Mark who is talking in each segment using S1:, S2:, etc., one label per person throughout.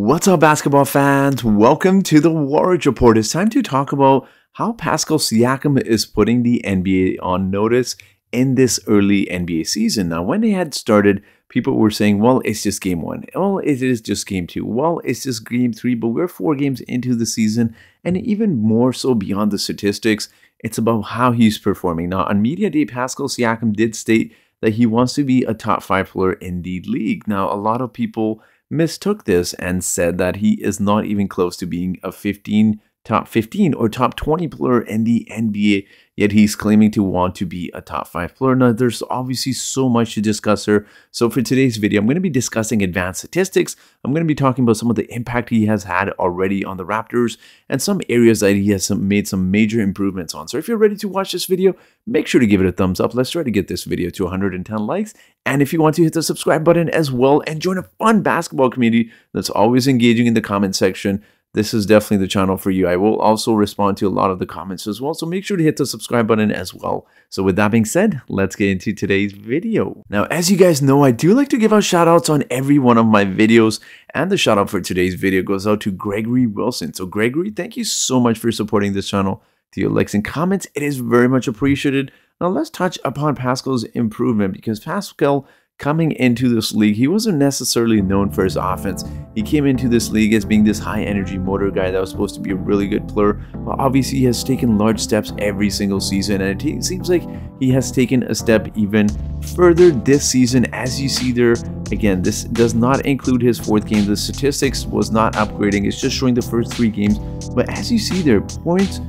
S1: What's up, basketball fans? Welcome to the Warriors Report. It's time to talk about how Pascal Siakam is putting the NBA on notice in this early NBA season. Now, when they had started, people were saying, well, it's just game one. Well, it is just game two. Well, it's just game three, but we're 4 games into the season. And even more so beyond the statistics, it's about how he's performing. Now, on Media Day, Pascal Siakam did state that he wants to be a top 5 player in the league. Now, a lot of people mistook this and said that he is not even close to being a top 15 or top 20 player in the NBA, yet he's claiming to want to be a top 5 player. Now, there's obviously so much to discuss here. So for today's video, I'm going to be discussing advanced statistics. I'm going to be talking about some of the impact he has had already on the Raptors and some areas that he has made some major improvements on. So if you're ready to watch this video, make sure to give it a thumbs up. Let's try to get this video to 110 likes. And if you want to, hit the subscribe button as well and join a fun basketball community that's always engaging in the comment section. This is definitely the channel for you. I will also respond to a lot of the comments as well, so make sure to hit the subscribe button as well. So with that being said, let's get into today's video. Now, as you guys know, I do like to give out shout outs on every one of my videos, and the shout out for today's video goes out to Gregory Wilson. So Gregory, thank you so much for supporting this channel. To your likes and comments, it is very much appreciated. Now let's touch upon Pascal's improvement, because Pascal, coming into this league, he wasn't necessarily known for his offense. He came into this league as being this high energy motor guy that was supposed to be a really good player, but obviously he has taken large steps every single season, and it seems like he has taken a step even further this season. As you see there, again, this does not include his 4th game. The statistics was not upgrading, it's just showing the first 3 games, but as you see there, points,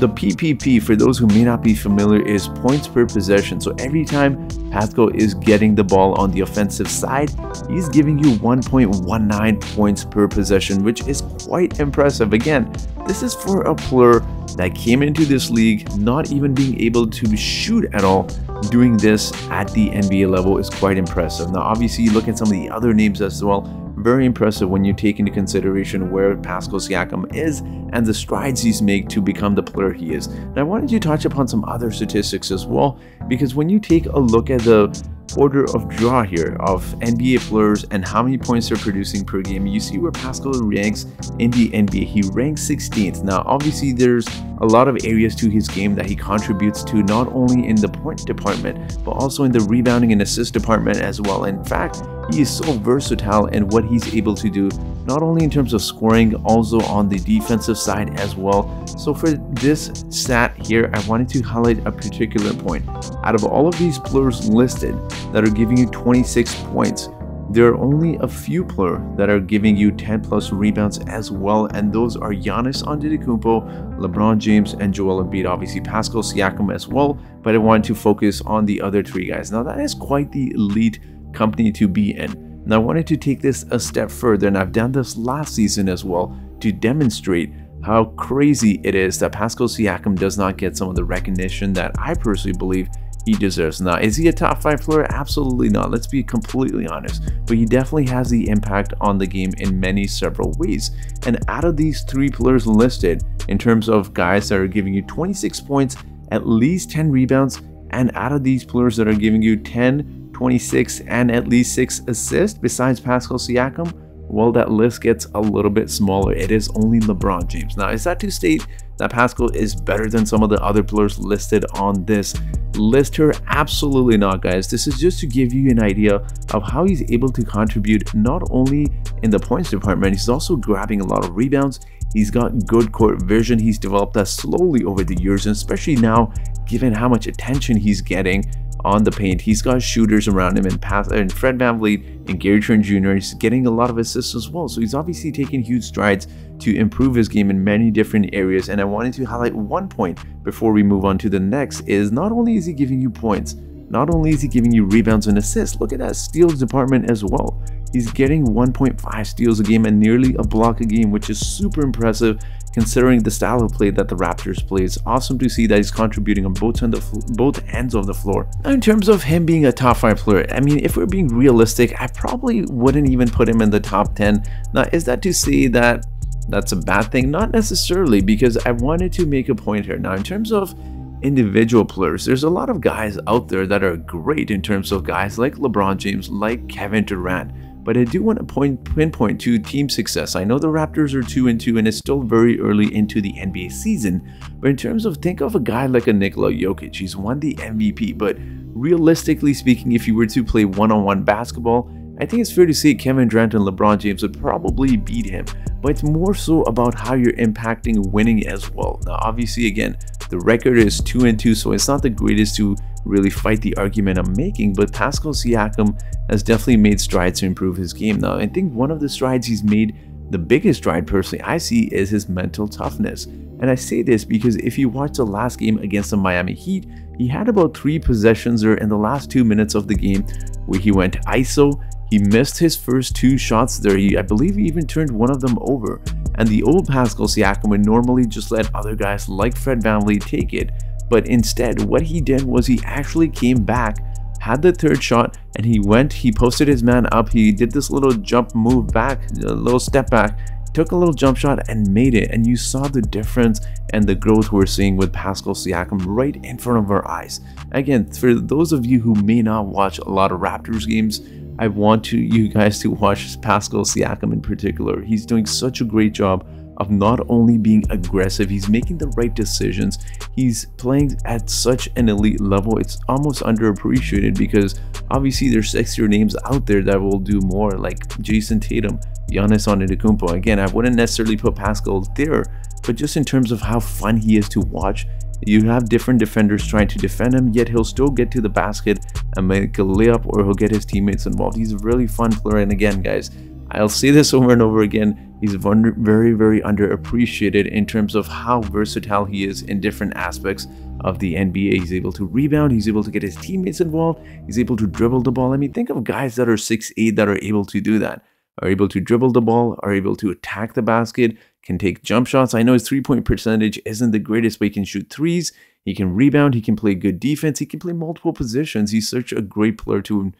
S1: the PPP, for those who may not be familiar, is points per possession. So every time Pascal is getting the ball on the offensive side, he's giving you 1.19 points per possession, which is quite impressive. Again, this is for a player that came into this league not even being able to shoot at all. Doing this at the NBA level is quite impressive. Now, obviously, you look at some of the other names as well. Very impressive when you take into consideration where Pascal Siakam is and the strides he's made to become the player he is. And I wanted to touch upon some other statistics as well, because when you take a look at the order of draw here of NBA players and how many points they're producing per game, you see where Pascal ranks in the NBA. He ranks 16th. Now, obviously, there's a lot of areas to his game that he contributes to, not only in the point department, but also in the rebounding and assist department as well. In fact, he is so versatile in what he's able to do, not only in terms of scoring, also on the defensive side as well. So for this stat here, I wanted to highlight a particular point. Out of all of these players listed that are giving you 26 points, there are only a few players that are giving you 10 plus rebounds as well, and those are Giannis Antetokounmpo, LeBron James, and Joel Embiid. Obviously Pascal Siakam as well, but I wanted to focus on the other 3 guys. Now that is quite the elite company to be in. Now I wanted to take this a step further, and I've done this last season as well, to demonstrate how crazy it is that Pascal Siakam does not get some of the recognition that I personally believe he deserves. Now, is he a top 5 player? Absolutely not. Let's be completely honest. But he definitely has the impact on the game in many several ways. And out of these 3 players listed, in terms of guys that are giving you 26 points, at least 10 rebounds, and out of these players that are giving you 10, 26, and at least 6 assists, besides Pascal Siakam, well, that list gets a little bit smaller. It is only LeBron James. Now, is that to state that Pascal is better than some of the other players listed on this list here? Absolutely not, guys. This is just to give you an idea of how he's able to contribute not only in the points department, he's also grabbing a lot of rebounds. He's got good court vision. He's developed that slowly over the years, and especially now, given how much attention he's getting on the paint. He's got shooters around him, and Fred VanVleet and Gary Trent Jr. is getting a lot of assists as well. So he's obviously taking huge strides to improve his game in many different areas. And I wanted to highlight one point before we move on to the next, is not only is he giving you points, not only is he giving you rebounds and assists, look at that steals department as well. He's getting 1.5 steals a game and nearly a block a game, which is super impressive considering the style of play that the Raptors play. It's awesome to see that he's contributing on both ends of the floor. Now, in terms of him being a top 5 player, I mean, if we're being realistic, I probably wouldn't even put him in the top 10. Now, is that to say that that's a bad thing? Not necessarily, because I wanted to make a point here. Now, in terms of individual players, there's a lot of guys out there that are great in terms of guys like LeBron James, like Kevin Durant. but I do want to pinpoint to team success. I know the Raptors are 2-2 and it's still very early into the NBA season, but in terms of, think of a guy like a Nikola Jokic. He's won the MVP, but realistically speaking, if you were to play one-on-one basketball, I think it's fair to say Kevin Durant and LeBron James would probably beat him, but it's more so about how you're impacting winning as well. Now, obviously, again, the record is 2-2, so it's not the greatest to really fight the argument I'm making, but Pascal Siakam has definitely made strides to improve his game. Now, I think one of the strides he's made, the biggest stride personally I see, is his mental toughness. And I say this because if you watch the last game against the Miami Heat, he had about 3 possessions there in the last 2 minutes of the game where he went ISO. He missed his first 2 shots there. I believe he even turned one of them over. And the old Pascal Siakam would normally just let other guys like Fred VanVleet take it. But instead, what he did was he actually came back, had the 3rd shot, and he posted his man up. He did this little jump move back, a little step back, took a little jump shot and made it. And you saw the difference and the growth we're seeing with Pascal Siakam right in front of our eyes. Again, for those of you who may not watch a lot of Raptors games, I want you guys to watch Pascal Siakam in particular. He's doing such a great job of not only being aggressive, he's making the right decisions. He's playing at such an elite level. It's almost underappreciated because obviously there's sexier names out there that will do more, like Jason Tatum, Giannis Antetokounmpo. Again, I wouldn't necessarily put Pascal there, but just in terms of how fun he is to watch, you have different defenders trying to defend him, yet he'll still get to the basket and make a layup, or he'll get his teammates involved. He's a really fun player, and again, guys, I'll say this over and over again, he's very, very underappreciated in terms of how versatile he is in different aspects of the NBA. He's able to rebound, he's able to get his teammates involved, he's able to dribble the ball. I mean, think of guys that are 6'8" that are able to do that, are able to dribble the ball, are able to attack the basket, can take jump shots. I know his 3-point percentage isn't the greatest, but he can shoot threes, he can rebound, he can play good defense, he can play multiple positions. He's such a great player to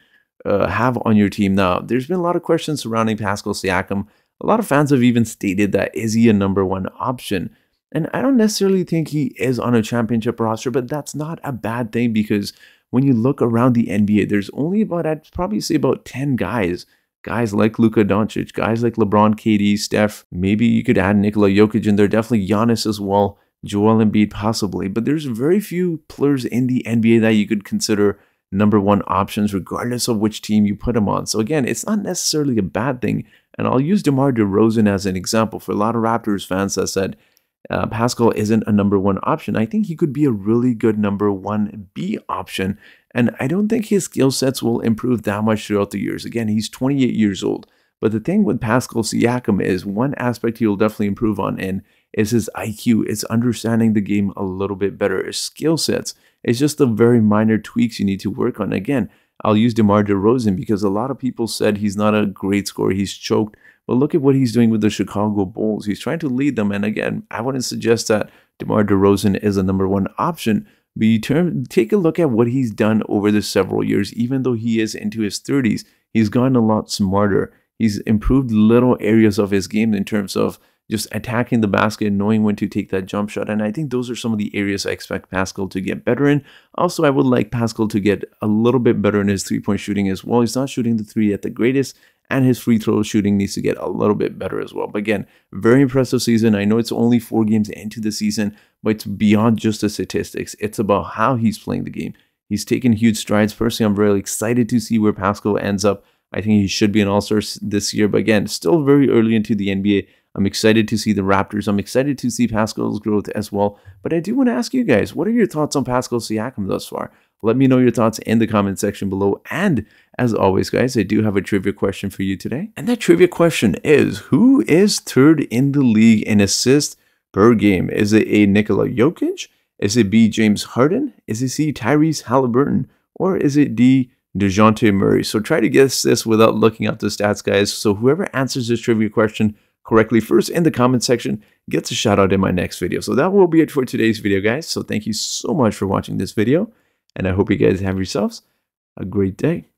S1: have on your team. Now, there's been a lot of questions surrounding Pascal Siakam. A lot of fans have even stated that, is he a #1 option? And I don't necessarily think he is on a championship roster, but that's not a bad thing because when you look around the NBA, there's only about, I'd probably say about 10 guys like Luka Doncic, guys like LeBron, KD, Steph. Maybe you could add Nikola Jokic in there, definitely Giannis as well, Joel Embiid possibly. But there's very few players in the NBA that you could consider #1 options regardless of which team you put them on. So again, it's not necessarily a bad thing. And I'll use DeMar DeRozan as an example. For a lot of Raptors fans that said Pascal isn't a #1 option, I think he could be a really good #1B option. And I don't think his skill sets will improve that much throughout the years. Again, he's 28 years old. But the thing with Pascal Siakam is one aspect he'll definitely improve on, and is his IQ. It's understanding the game a little bit better. His skill sets. It's just the very minor tweaks you need to work on. Again, I'll use DeMar DeRozan because a lot of people said he's not a great scorer. He's choked. But look at what he's doing with the Chicago Bulls. He's trying to lead them. And again, I wouldn't suggest that DeMar DeRozan is a #1 option. But you take a look at what he's done over the several years. Even though he is into his 30s, he's gotten a lot smarter. He's improved little areas of his game in terms of just attacking the basket, knowing when to take that jump shot. And I think those are some of the areas I expect Pascal to get better in. Also, I would like Pascal to get a little bit better in his 3-point shooting as well. He's not shooting the 3 at the greatest, and his free throw shooting needs to get a little bit better as well. But again, very impressive season. I know it's only 4 games into the season, but it's beyond just the statistics. It's about how he's playing the game. He's taken huge strides. Personally, I'm very excited to see where Pascal ends up. I think he should be an all-star this year, but again, still very early into the NBA. I'm excited to see the Raptors. I'm excited to see Pascal's growth as well. But I do want to ask you guys, what are your thoughts on Pascal Siakam thus far? Let me know your thoughts in the comment section below. And as always, guys, I do have a trivia question for you today. And that trivia question is, who is 3rd in the league in assists per game? Is it A, Nikola Jokic? Is it B, James Harden? Is it C, Tyrese Halliburton? Or is it D, DeJounte Murray? So try to guess this without looking up the stats, guys. So whoever answers this trivia question correctly first in the comment section gets a shout out in my next video. So that will be it for today's video, guys. So thank you so much for watching this video, and I hope you guys have yourselves a great day.